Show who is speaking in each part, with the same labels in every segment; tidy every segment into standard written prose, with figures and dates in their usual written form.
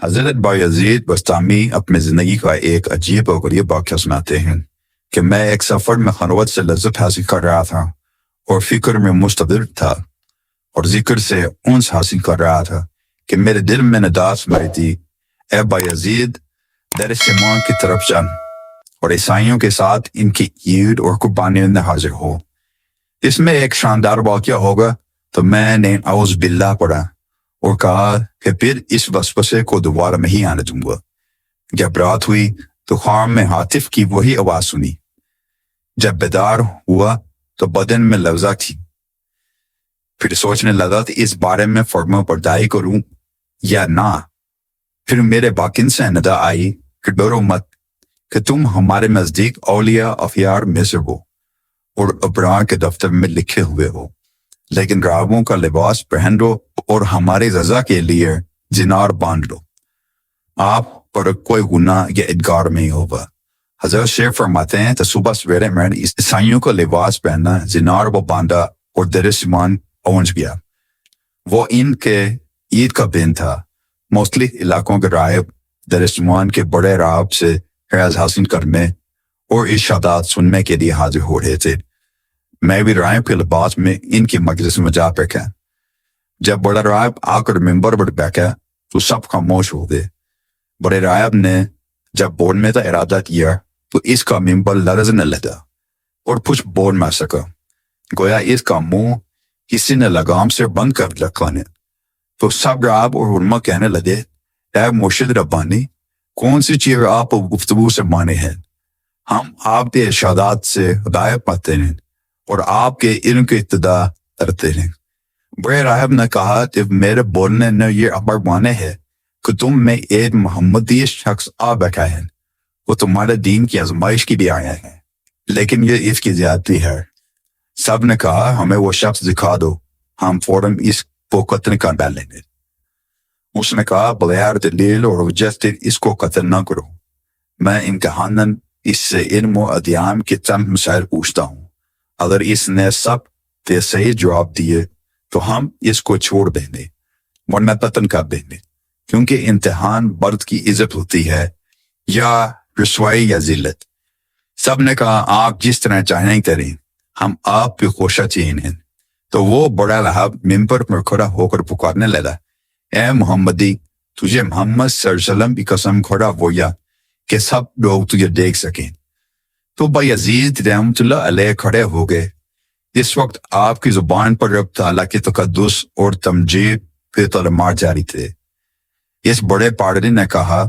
Speaker 1: حضرت بایزید بستامی اپنے زندگی کا ایک عجیب اور غریب واقعہ سناتے ہیں کہ میں ایک سفر میں خلوت سے لذت حاصل کر رہا تھا اور فکر میں مستغرق تھا اور ذکر سے انس حاصل کر رہا تھا کہ میرے دل میں ندا سمائی تھی، اے بایزید در سیمان کی طرف چل اور عیسائیوں کے ساتھ ان کی عید اور قربانیوں میں حاضر ہو۔ اس میں ایک شاندار واقعہ ہوگا، تو میں نے اعوذ باللہ پڑھا اور کہا کہ پھر اس وسوسے کو دوبارہ نہیں آنے دوں گا۔ جب رات ہوئی تو خواب میں ہاتف کی وہی آواز سنی۔ جب بیدار ہوا تو بدن میں لرزہ تھی۔ پھر سوچنے لگا کہ اس بارے میں فرما برداری کروں یا نہ۔ پھر میرے باطن سے ندا آئی کہ ڈرو مت، کہ تم ہمارے نزدیک اولیاء اخیار میں سے ہو اور ابرار کے دفتر میں لکھے ہوئے ہو، لیکن راغبوں کا لباس پہن لو اور ہماری رضا کے لیے زنار باندھ لو، آپ پر کوئی گناہ یا ادگار نہیں ہوگا۔ حضرت شیخ فرماتے ہیں تو صبح سویرے میں نے عیسائیوں کا لباس پہنا، زنار وہ باندھا اور در سیمان پہنچ گیا۔ وہ ان کے عید کا دن تھا۔ مختلف علاقوں کے راہب در سیمان کے بڑے راہب سے فیض حاصل کرنے اور ارشادات سننے کے لیے حاضر ہو رہے تھے۔ میں بھی راہب کے لباس میں ان کی مجلس میں جا بیٹھا۔ جب بڑا راہب آ کر ممبر پر بیٹھا تو سب خاموش ہو گئے۔ بڑے راہب نے جب بولنے کا ارادہ کیا تو اس کا ممبر لرزنے لگا اور کچھ بول نہ سکا، گویا اس کا منہ کسی نے لگام سے بند کر رکھا ہے۔ تو سب راہب اور علماء کہنے لگے، اے مرشد ربانی، کون سی چیز آپ گفتگو سے مانے ہیں؟ ہم آپ کے ارشادات سے ہدایت پاتے ہیں اور آپ کے علم کی ابتدا کرتے ہیں۔ بڑے راہب نے کہا کہ میرے بولنے نے یہ امر مانے ہے کہ تم میں ایک محمدی شخص آ بیٹھا ہے، وہ تمہارے دین کی آزمائش کی بھی آیا ہے، لیکن یہ اس کی زیادتی ہے۔ سب نے کہا ہمیں وہ شخص دکھا دو، ہم فوراً اس کو قتل کر ڈالیں گے۔ اس نے کہا بغیر دلیل اور حجت اس کو قتل نہ کرو، میں امتحاناً اس سے علم و ادیان کے چند مسائل پوچھتا ہوں، اگر اس نے سب کے صحیح جواب دیے تو ہم اس کو چھوڑ دیں گے ورنہ قتل کر دیں گے، کیونکہ امتحان مرد کی عزت ہوتی ہے یا رسوائی یا ذلت۔ سب نے کہا آپ جس طرح چاہیں کریں، ہم آپ کی خوشا چین ہیں۔ تو وہ بڑا راہب ممبر پر کھڑا ہو کر پکارنے لگا، اے محمدی، تجھے محمد صلی اللہ علیہ وسلم کی قسم کھڑا ہو یا کہ سب لوگ تجھے دیکھ سکیں۔ تو بایزید رحمۃ اللہ علیہ کھڑے ہو گئے۔ اس وقت آپ کی زبان پر رب تعالیٰ کی تقدس اور تمجید پہ کلمات جاری تھے۔ اس بڑے پادری نے کہا،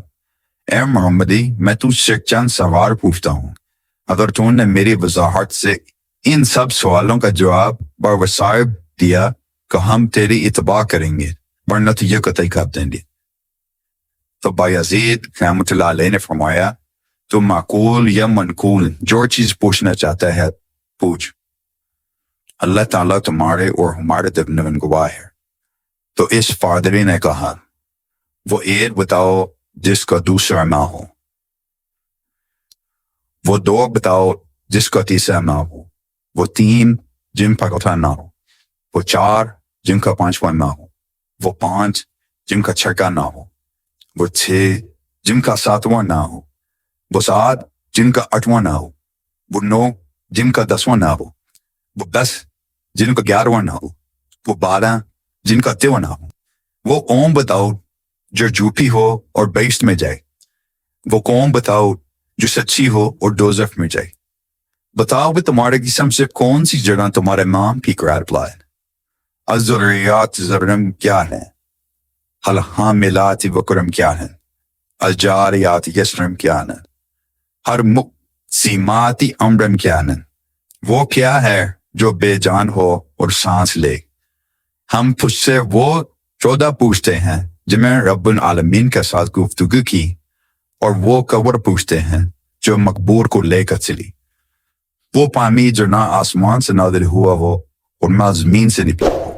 Speaker 1: اے محمدی، میں تجھ سے چند سوال پوچھتا ہوں، اگر تو نے میری وضاحت سے ان سب سوالوں کا جواب باوصائب دیا کہ ہم تیری اتباع کریں گے ورنہ تجھے قتل کر دیں گے۔ تو بایزید رحمۃ اللہ علیہ نے فرمایا، تو معقول یا منقول جو چیز پوچھنا چاہتا ہے پوچھ، اللہ تعالیٰ تمہارے اور ہمارے درمیان گواہ ہے۔ تو اس پادری نے کہا، وہ ایک بتاؤ جس کا دوسرا نہ ہو، وہ دو بتاؤ جس کا تیسرا نہ ہو، وہ تین جن کا چوتھا نہ ہو، وہ چار جن کا پانچواں نہ ہو، وہ پانچ جن کا چھٹا نہ ہو، وہ چھ جن کا ساتواں نہ ہو، وہ سات جن کا آٹھواں نہ ہو، وہ نو جن کا دسواں نہ ہو، وہ 10 جن کا 11واں نہ ہو، وہ 12 جن کا 13واں نہ ہو۔ وہ قوم بتاؤ جو جھوٹی ہو اور بہشت میں جائے، وہ قوم بتاؤ جو سچی ہو اور دوزخ میں جائے۔ بتاؤ کہ تمہارے قسم سے کون سی جگہ تمہارے نام کی قرار پائے۔ الذریات ذرم کیا ہے، الحاملات وکرم کیا ہے، الجاریات یسرم کیا ہے، ہر مقسیمات امرم کیا ہے، وہ کیا ہے جو بے جان ہو اور سانس لے۔ ہم تجھ سے وہ 14 پوچھتے ہیں جن میں رب العالمین کے ساتھ گفتگو کی، اور وہ قبر پوچھتے ہیں جو مقبور کو لے کر چلی، وہ پانی جو نہ آسمان سے نازل ہوا ہو اور نہ زمین سے نکلا ہو،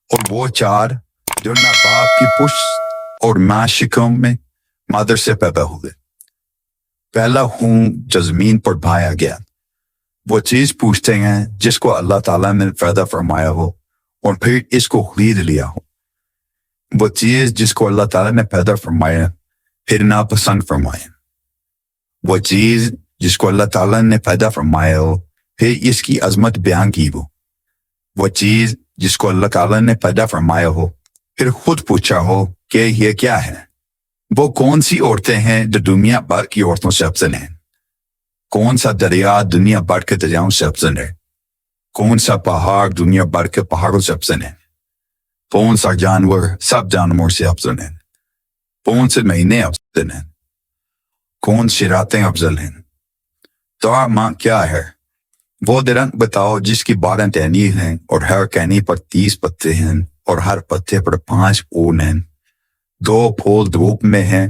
Speaker 1: اور وہ 4 جو نہ باپ کی پشت اور نہ شکم میں مادر سے پیدا ہوئے، پہلا خون جو زمین پر بہایا گیا۔ وہ چیز پوچھتے ہیں جس کو اللہ تعالیٰ نے پیدا فرمایا ہو اور پھر اس کو خرید لیا ہو۔ وہ چیز جس کو اللہ تعالیٰ نے پیدا فرمایا پھر ناپسند فرمایا، وہ چیز جس کو اللہ تعالیٰ نے پیدا فرمایا ہو پھر اس کی عظمت بیان کی ہو، وہ چیز جس کو اللہ تعالیٰ نے پیدا فرمایا ہو پھر خود پوچھا ہو کہ یہ کیا ہے، وہ کون سی عورتیں ہیں جو دنیا بھر کی عورتوں سے افضل ہیں، کون سا دریا دنیا بھر کے دریاؤں سے افضل ہے، کون سا پہاڑ دنیا بھر کے پہاڑوں سے افضل ہے، کون سا جانور سب جانوروں سے افضل ہے، کون سے مہینے افضل ہیں، کون سی راتیں افضل ہیں، تو ماں کیا ہے، وہ درخت بتاؤ جس کی 12 ٹہنی ہیں اور ہر ٹہنی پر 30 پتے ہیں اور ہر پتے پر 5 اون ہیں، 2 پھول دھوپ میں ہیں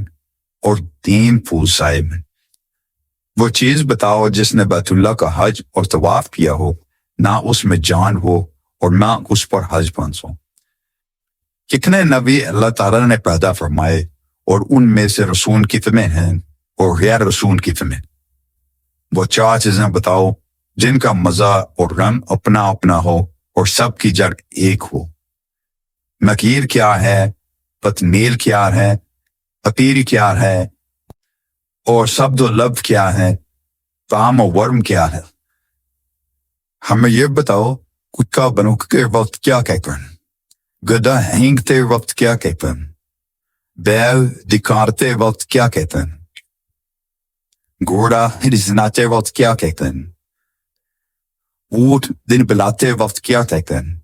Speaker 1: اور 3 پھول سائے میں۔ وہ چیز بتاؤ جس نے بیت اللہ کا حج اور طواف کیا ہو، نہ اس میں جان ہو اور نہ اس پر حج پنس ہو۔ کتنے نبی اللہ تعالیٰ نے پیدا فرمائے اور ان میں سے رسول کتنے ہیں اور غیر رسول کتنے؟ وہ 4 چیزیں بتاؤ جن کا مزہ اور رنگ اپنا اپنا ہو اور سب کی جڑ ایک ہو۔ مکیر کیا ہے، پتمیل کیا ہے، پتیری کیا ہے، اور سبد و لب کیا ہے، طعام و ورم کیا ہے۔ ہمیں یہ بتاؤ کتا بنوکتے وقت کیا کہتے ہیں، گدھا ہینگتے وقت کیا کہتے ہیں، بیل دکھارتے وقت کیا کہتے ہیں، گھوڑا رزناتے وقت کیا کہتے ہیں، اونٹ دن بلاتے وقت کیا کہتے ہیں،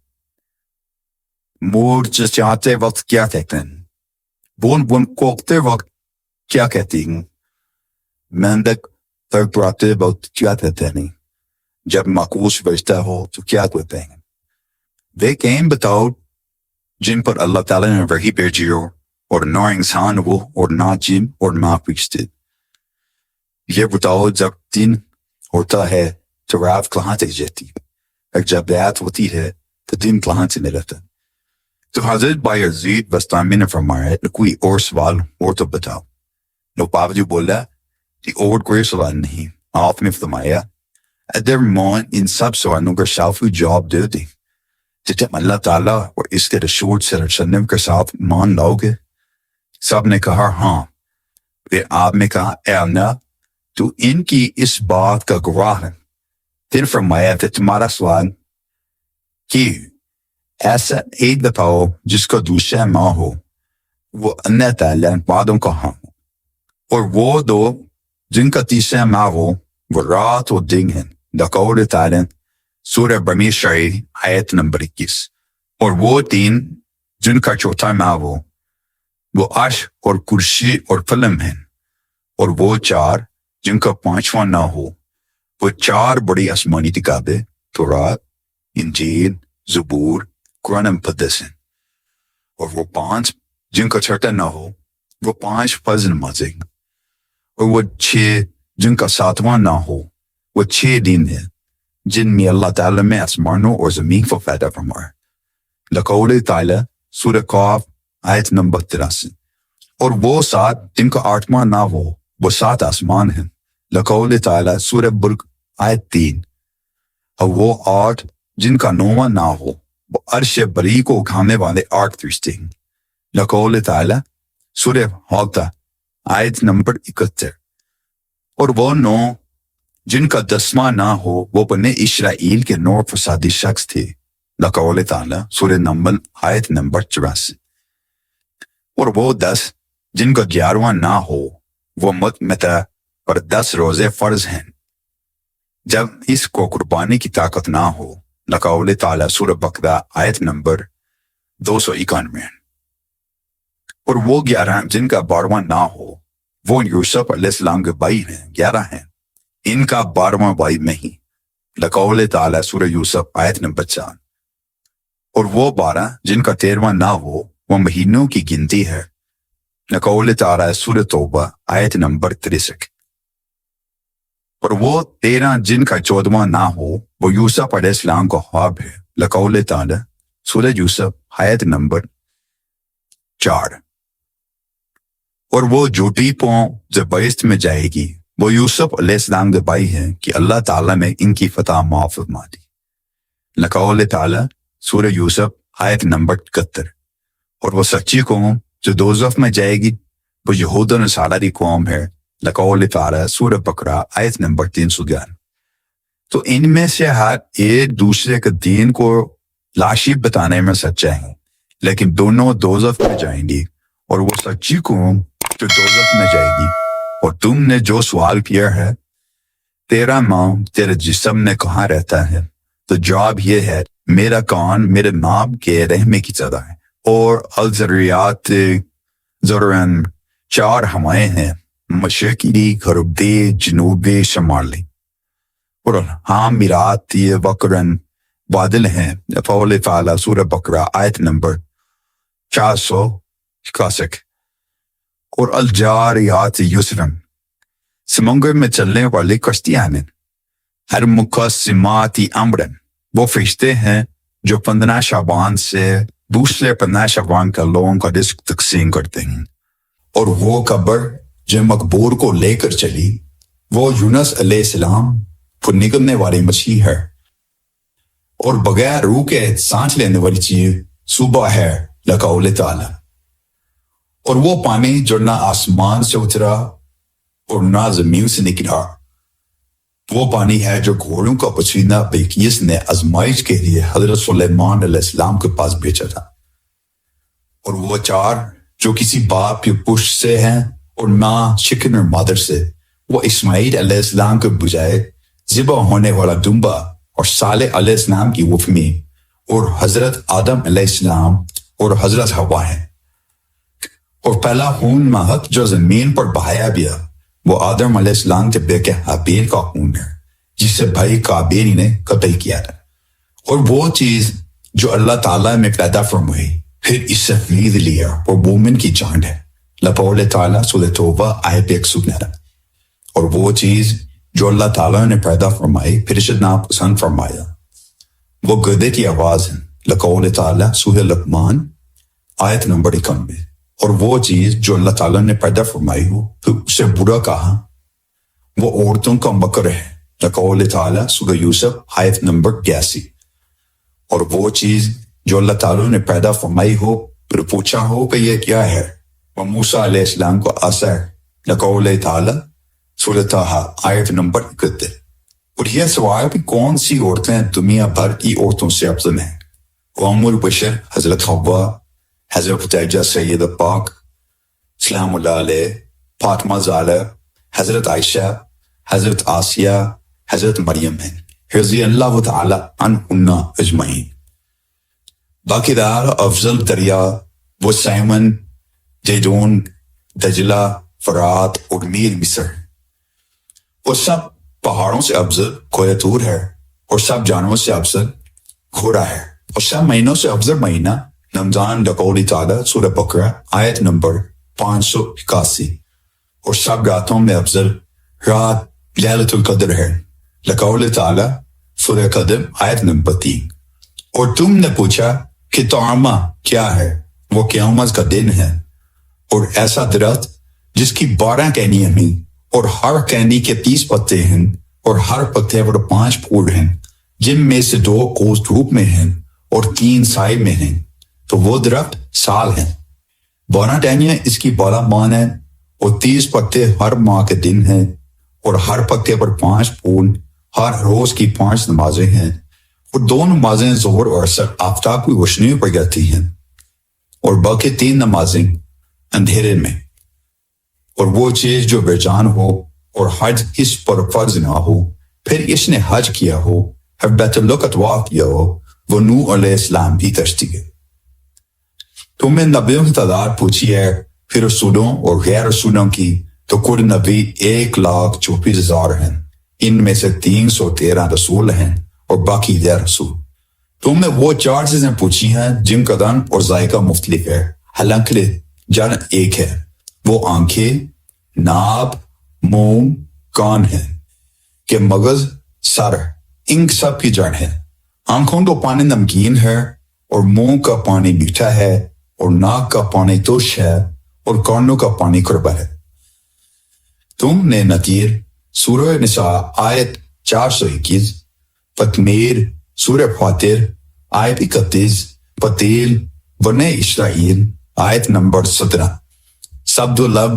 Speaker 1: مور چچاتے وقت کیا کہتے ہیں، بون بون کوکتے وقت کیا کہتی ہیں، مندک تڑپڑاتے وقت کیا کہتے ہیں، جب معکوس بجتا ہو تو کیا کہتے ہیں۔ وہ کہیں بتاؤ جن پر اللہ تعالیٰ نے وحی بھیجی ہو اور نہ انسان ہو اور نہ جن اور نہ فرشتے۔ یہ بتاؤ جب دن ہوتا ہے تو رات کہاں سے جاتی ہے، اور جب رات ہوتی ہے تو دن کہاں سے نکلتا ہے۔ تو حضرت بایزید بستامی نے فرمایا کوئی اور سوال اور تو بتاؤ۔ لو پاپ جی بولا کہ اور کوئی سوال نہیں، آپ نے فرمایا ادھر مان ان سب سوالوں کا شافی جواب دے دی کہ جب اللہ تعالیٰ اور اس کے رسول صلی اللہ علیہ وسلم کے ساتھ مان لاؤ گے؟ سب نے کہا ہاں۔ پھر آپ نے کہا اے اللہ تو ان کی اس بات کا گواہ ہے۔ پھر فرمایا کہ تمہارا سوال کہ ایسا ایک بتاؤ جس کا دوسرا ماں ہو، وہ اللہ تعالیٰ وعدوں کا ہاں ہو، اور وہ 2 جن کا تیسرا ماں ہو وہ رات و دن ہیں، لقول تعالیٰ سورہ بنی اسرائیل آیت نمبر 21، اور وہ 3 جن کا چوتھا ماں ہو وہ عرش اور کرسی اور قلم ہیں، اور وہ 4 جن کا 5واں نہ ہو وہ 4 بڑی آسمانی کتابیں تورات، انجیل، زبور، قرآن مقدس ہیں، اور وہ 5 جن کا چھٹا نہ ہو وہ 5 فرض نمازیں، اور وہ 6 جن کا 7واں نہ ہو وہ 6 دن ہیں جن میں اللہ تعالیٰ میں آسمانوں اور زمین کو پیدا فرمایا، لقول تعالیٰ سورہ قاف آیت نمبر 83، اور وہ 7 جن کا 8واں نہ ہو وہ 7 آسمان ہیں، لقول تعالیٰ سورہ برق آیت 3، اور وہ 8 جن کا 9واں نہ ہو وہ عرش بری کو اٹھانے والے 8 فرشتے ہیں، لقول تعالیٰ سورہ حاقہ آیت نمبر 71، اور وہ 9 جن کا 10واں نہ ہو وہ بنی اسرائیل کے 9 فسادی شخص تھے، لقول تعالیٰ سورہ نمل آیت نمبر 84، اور وہ 10 جن کا 11واں نہ ہو وہ متمتع پر 10 روزے فرض ہیں جب اس کو قربانی کی طاقت نہ ہو، لقول تعالیٰ سورہ بقرہ آیت نمبر 291، اور وہ 11 جن کا 12واں نہ ہو وہ یوسف علیہ السلام کے بھائی ہیں، 11 ہیں، ان کا 12واں بھائی نہیں، لقول تعالیٰ سورہ یوسف آیت نمبر 4، اور وہ 12 جن کا 13واں نہ ہو وہ مہینوں کی گنتی ہے، لقول تعالیٰ سورہ توبہ آیت نمبر 63، اور وہ 13 جن کا 14واں نہ ہو وہ یوسف علیہ السلام کا خواب ہے، لقول تعالیٰ سورہ یوسف آیت نمبر 4، اور وہ جھوٹی پاؤں جو بہشت میں جائے گی وہ یوسف علیہ السلام کے بھائی ہیں کہ اللہ تعالیٰ نے ان کی فتح معاف فرما دی، لقول تعالیٰ سورہ یوسف آیت نمبر 71، اور وہ سچی قوم جو دوزخ میں جائے گی وہ یہود و نصارہ کی قوم ہے، لقول تعالیٰ سورہ بقرہ آیت نمبر 311۔ تو ان میں سے ہر ایک دوسرے کے دین کو لاشی بتانے میں سچا ہے، لیکن دونوں دوزخ میں جائیں گی، اور وہ سچی قوم جو دوزخ میں جائے گی۔ اور تم نے جو سوال کیا ہے تیرا ماں تیرے جسم میں کہاں رہتا ہے، تو جواب یہ ہے میرا کان میرے ماں کے رحمے کی طرح ہے۔ اور الذریات ذرعن 4 ہوائیں ہیں، مشرقی، غربی، جنوبی، شمالی۔ اور حامرات وقرن بادل ہیں، قول تعالیٰ سورہ بقرہ آیت نمبر 461۔ اور الجاریات یسرن سمندر میں چلنے والی کشتیاں ہیں۔ المقسمات امرن وہ فرشتے ہیں جو 15 شعبان سے دوسرے 15 شعبان کا لوگوں کا رزق تقسیم کرتے ہیں۔ اور وہ قبر جو مقبور کو لے کر چلی وہ یونس علیہ السلام کو نگلنے والی مچھلی ہے، اور بغیر روح کے سانس لینے والی چیز صبح ہے، لقول تعالیٰ۔ اور وہ پانی جو نہ آسمان سے اترا اور نہ زمین سے نکلا، وہ پانی ہے جو گھوڑوں کا پسینہ بلقیس نے آزمائش کے لیے حضرت سلیمان علیہ السلام کے پاس بھیجا تھا۔ اور وہ 4 جو کسی باپ کی پشت سے ہیں اور نہ شکن اور مادر سے، وہ اسماعیل علیہ السلام کے بجائے ذبح ہونے والا دمبا اور صالح علیہ السلام کی وفمی اور حضرت آدم علیہ السلام اور حضرت حوا ہیں۔ اور پہلا خون مہک جو زمین پر بہایا گیا وہ آدم علیہ السلام کے بیٹے حابیل کا خون ہے، جسے بھائی قابیل نے قتل کیا تھا۔ اور وہ چیز جو اللہ تعالیٰ نے پیدا فرمائی پھر اس سے خرید لیا اور مومن کی جان ہے، لقول تعالیٰ سورہ توبہ آیت 111۔ اور وہ چیز جو اللہ تعالیٰ نے پیدا فرمائی پھر اسے ناپسند فرمایا وہ گدھے کی آواز ہے، لقول تعالیٰ سورہ لقمان آیت نمبر 91۔ اور وہ چیز جو اللہ تعالیٰ نے پیدا فرمائی ہو پھر اسے برا کہا وہ عورتوں کا مکر ہے، لقول تعالیٰ سورہ یوسف آیت نمبر 81۔ اور وہ چیز جو اللہ تعالیٰ نے پیدا فرمائی ہو پھر پوچھا ہو کہ یہ کیا ہے، وہ موسیٰ علیہ السلام کو عصا ہے، لقول تعالیٰ سورہ طٰہٰ آیت نمبر 31۔ اور یہ سوال کہ کون سی عورتیں دنیا بھر کی عورتوں سے افضل ہیں؟ قوم البشر حضرت حوا، حضرت خدیجہ سید پاک سلام اللہ علیہ، فاطمہ زہرا، حضرت عائشہ، حضرت آسیہ، حضرت مریم ہیں، رضی اللہ تعالی عنہن اجمعین۔ باقی دار افضل دریا وہ سیمن، جیدون، دجلہ، فرات اور نیل مصر۔ وہ سب پہاڑوں سے افضل کوہ طور ہے، اور سب جانوروں سے افضل گھوڑا ہے، اور سب مہینوں سے افضل مہینہ رمضان، لقول تعالیٰ سورہ بقرہ آیت نمبر 581۔ اور سب راتوں میں افضل رات لیلۃ القدر ہے، لقول تعالیٰ سورہ قدر آیت نمبر 3۔ اور تم نے پوچھا کہ طعامہ کیا ہے، وہ قیامت کا دن ہے، اور ایسا درخت جس کی 12 ٹہنیاں ہیں اور ہر ٹہنی کے 30 پتے ہیں، اور ہر پتے پر 5 پھول ہیں، جن میں سے 2 کوس دھوپ میں ہیں اور 3 سائے میں ہیں، تو وہ درخت سال ہیں۔ 12 ٹہنیاں اس کی 12 ماہ ہیں، اور 30 پتے ہر ماہ کے دن ہیں، اور ہر پتے پر 5 پھول، ہر روز کی 5 نمازیں ہیں، اور 2 نمازیں ظہر اور عصر آفتاب کی روشنی پر جاتی ہیں، اور باقی 3 نمازیں اندھیرے میں۔ اور وہ چیز جو بیجان ہو اور حج اس پر فرض نہ ہو، پھر اس نے حج کیا ہو، پھر بیت اللہ کا طواف کیا ہو، وہ نوح علیہ السلام بھی تشتی ہے۔ تم نے نبیوں کی تعداد پوچھی ہے، پھر رسولوں اور غیر رسولوں کی، تو کل نبی 1,24,000 ہیں، ان میں سے 313 رسول ہیں اور باقی غیر رسول۔ تم نے وہ 4 چیزیں پوچھی ہیں جن کا رنگ اور ذائقہ مختلف ہے، حالانکہ جان ایک ہے، وہ آنکھیں، ناب، منہ، کان ہیں، کہ مغز، سر، ان سب کی جڑ ہے۔ آنکھوں کا پانی نمکین ہے، اور منہ کا پانی میٹھا ہے، اور ناک کا پانی تش ہے، اور کانوں کا پانی کڑوا ہے۔ تم نے نذیر سورہ نساء آیت 421، فتمیر سورہ فاتر آیت 31، پتیل بنی اسرائیل آیت نمبر 17 سبد و لب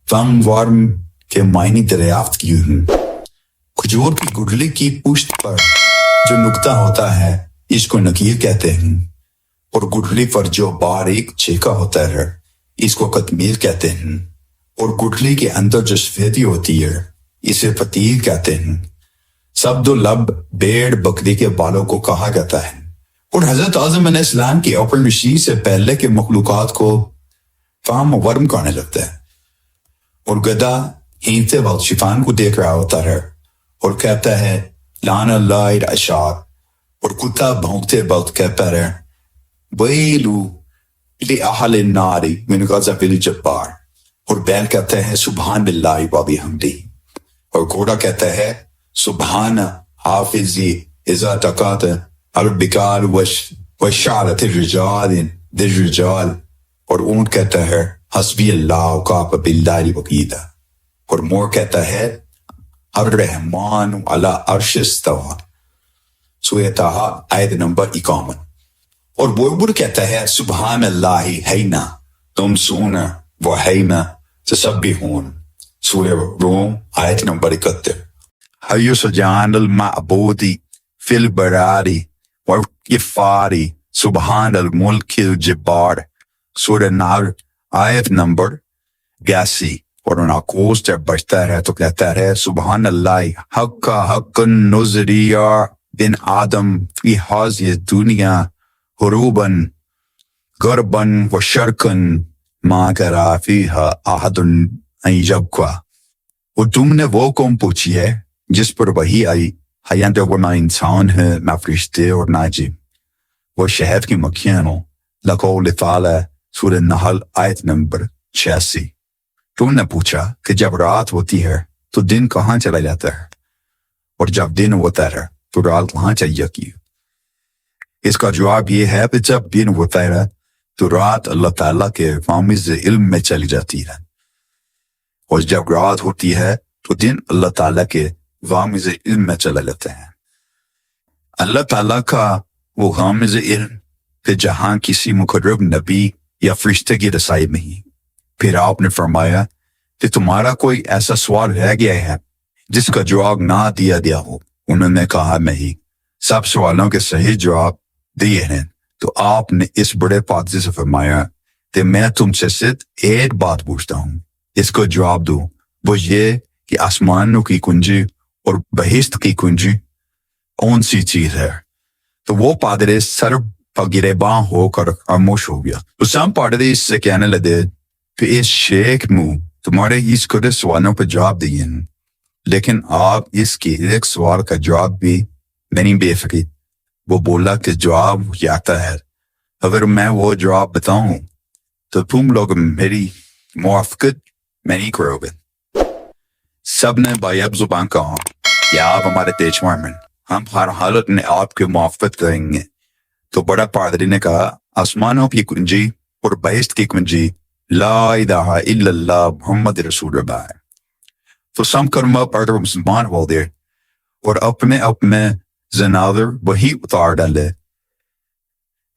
Speaker 1: فم ورم کے معنی دریافت کی ہوں. کھجور کی گٹلی کی پشت پر جو نکتہ ہوتا ہے اس کو نکیر کہتے ہیں، اور گٹلی پر جو باریک چھیکا ہوتا ہے اس کو قطمیر کہتے ہیں، اور گٹلی کے اندر جو سفیدی ہوتی ہے اسے فتیل کہتے ہیں. سبد و لب بیڑ بکری کے بالوں کو کہا جاتا ہے، اور حضرت اعظم علیہ السلام کی اوپر نشی سے پہلے کے مخلوقات کو فام و ورم کرنے لگتا ہے. اور گدھا ہینتے وقت شیطان کو دیکھ رہا ہوتا ہے اور کہتا ہے لعن اللہ الاشعار، اور کتا بھونکتے وقت کہتا ہے ویلو لأہل النار من غضب الجبار، اور بیل کہتا ہے سبحان اللہ و بحمدہ، اور گھوڑا کہتا ہے سبحان حافظی اذا تقات البکال وشعرت الرجال للرجال، اور اونٹ کہتا ہے حسبی اللہ وکفی باللہ وکیلا، اور مور کہتا ہے الرحمن علی عرش استوی. سورہ طٰہٰ آیت نمبر 51. اور بربر کہتا ہے سبحان اللہ حین تمسون و حین تسبحون. سورہ روم آیت نمبر 71. حی سجان المعبود فی البراری والکفاری سبحان الملک الجبار. سورہ نحل آیت نمبر 82. اور ناقوس جب بچتا ہے تو کہتا ہے سبحان اللہ حق النظریہ بن آدم فی حاضی دنیا حروباً غرباً و شرقاً ما کرا فیہا احد ان یبقا. اور تم نے وہ قوم پوچھی ہے جس پر وحی آئی، حیانت وہ نہ انسان ہے نہ فرشتے اور نہ جن، وہ شہد کی مکھیاں ہوں. لقول تعالی سورہ نحل آیت نمبر 86. تم نے پوچھا کہ جب رات ہوتی ہے تو دن کہاں چلا جاتا ہے، اور جب دن ہوتا ہے تو رات کہاں چلی جاتی ہے؟ اس کا جواب یہ ہے کہ جب دن ہوتا ہے تو رات اللہ تعالیٰ کے غامض علم میں چلی جاتی ہے، اور جب رات ہوتی ہے تو دن اللہ تعالیٰ کے غامض علم میں چلا جاتا ہے. اللہ تعالیٰ کا وہ غامض علم کہ جہاں کسی مقرب نبی یا فرشتے کی رسائی نہیں. پھر آپ نے فرمایا کہ تمہارا کوئی ایسا سوال رہ گیا ہے جس کا جواب نہ دیا گیا ہو. انہوں نے کہا نہیں، سب سوالوں کے صحیح جواب دیے ہیں. تو آپ نے اس بڑے پادشاہ سے فرمایا کہ میں تم سے صرف ایک بات پوچھتا ہوں، اس کو جواب دو. وہ یہ کہ آسمانوں کی کنجی اور بہشت کی کنجی کون سی چیز ہے؟ تو وہ پادری سر پگریباں ہو کر خاموش ہو گیا. تو سب پادری اس سے کہنے لگے کہ اس شیخ منہ تمہارے اس قدر سوالوں پر جواب دیے ہیں، لیکن آپ اس کی ایک سوال کا جواب بھی نہیں دے سکے. وہ بولا کہ جواب یہ آتا ہے، اگر میں وہ جواب بتاؤں تو تم لوگ میری موافقت میں نہیں کرو گے. سب نے بایب زبان کہا کہ آپ ہمارے تیجوار میں، ہم ہر حالت میں آپ کی موافقت کریں گے. تو بڑا پادری نے کہا آسمانوں کی کنجی اور بہشت کی کنجی لا الہ الا اللہ محمد رسول اللہ. تو سم کلمہ پڑھ کر مسلمان ہو گئے اور اپنے اپنے زنادر وہی اتار ڈالے.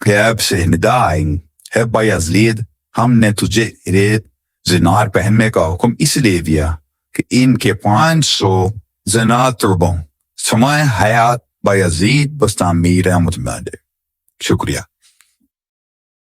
Speaker 1: غیب سے ندا آئیں ہے بایزید، ہم نے تجھے ریت زنار پہننے کا حکم اس لیے دیا کہ ان کے 500 زنار تربوں سمائے حیات بایزید بستان میر احمد. شکریہ.